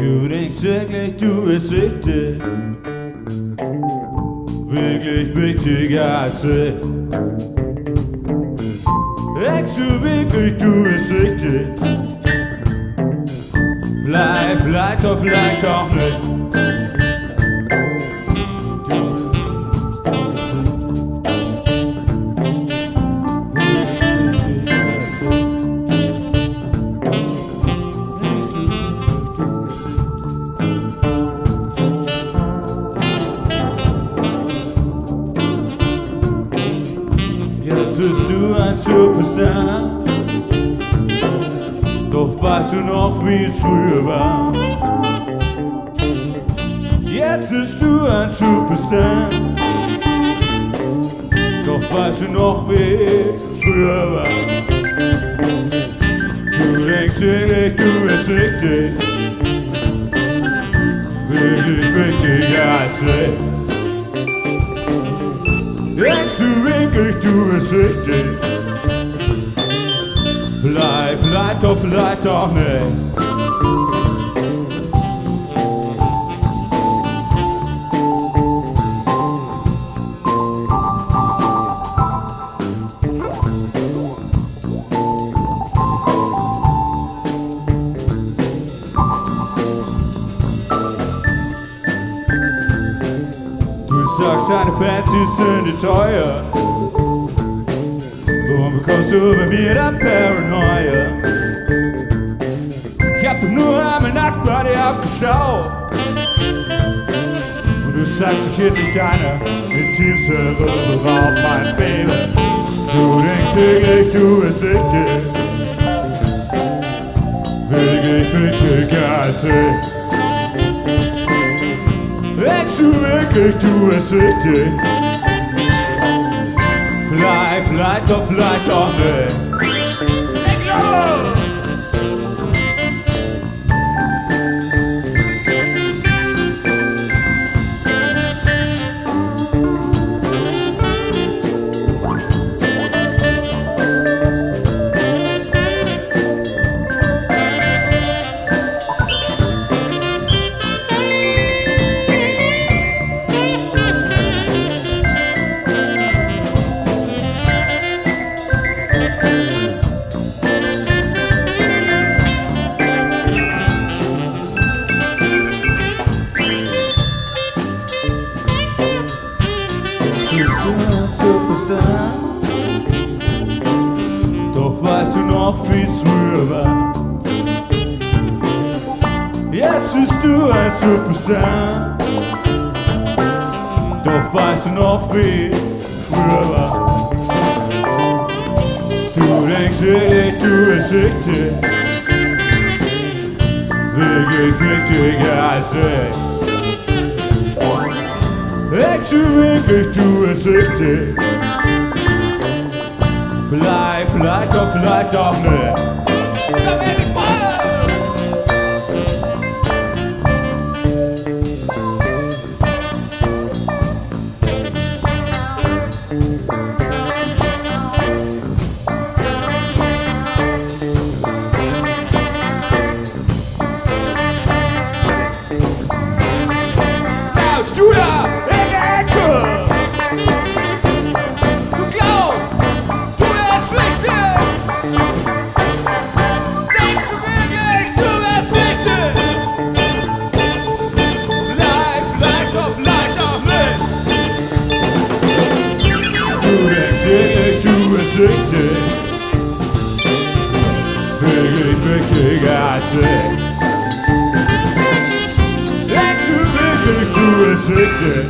Du denkst wirklich, du bist wichtig, wirklich wichtiger als ich. Denkst du wirklich, du bist wichtig? Vielleicht doch nicht. Jetzt bist du ein Superstar, doch weißt du noch, wie es früher war? Jetzt bist du ein Superstar, doch weißt du noch, wie es früher war? Du denkst wirklich, du bist wichtig, wirklich wichtiger als ich. Denkst du wirklich, du bist wichtig? Vielleicht doch nicht. Du sagst, deine Fans, die sind dir teuer. Warum bekommst du bei mir dann Paranoia? Ich hab doch nur einmal nackt bei dir abgestaubt. Und du sagst, ich hätte nicht deine Intimsphäre beraubt, mein Baby. Du denkst wirklich, du bist wichtig, wirklich wichtiger als ich. Denkst du wirklich, du bist wichtig? Vielleicht doch nicht. Leg los! Superstar, doch weißt du noch, wie es früher war? Jetzt bist du ein Superstar, doch weißt du noch, wie es früher war? Du denkst wirklich, du bist wichtig, wirklich wichtiger als ich. Denkst du wirklich, du bist wichtig? Vielleicht doch nicht. Da bin ich voll! Now, du da! Wirklich wichtiger als ich. Denkst du wirklich, du bist wichtig?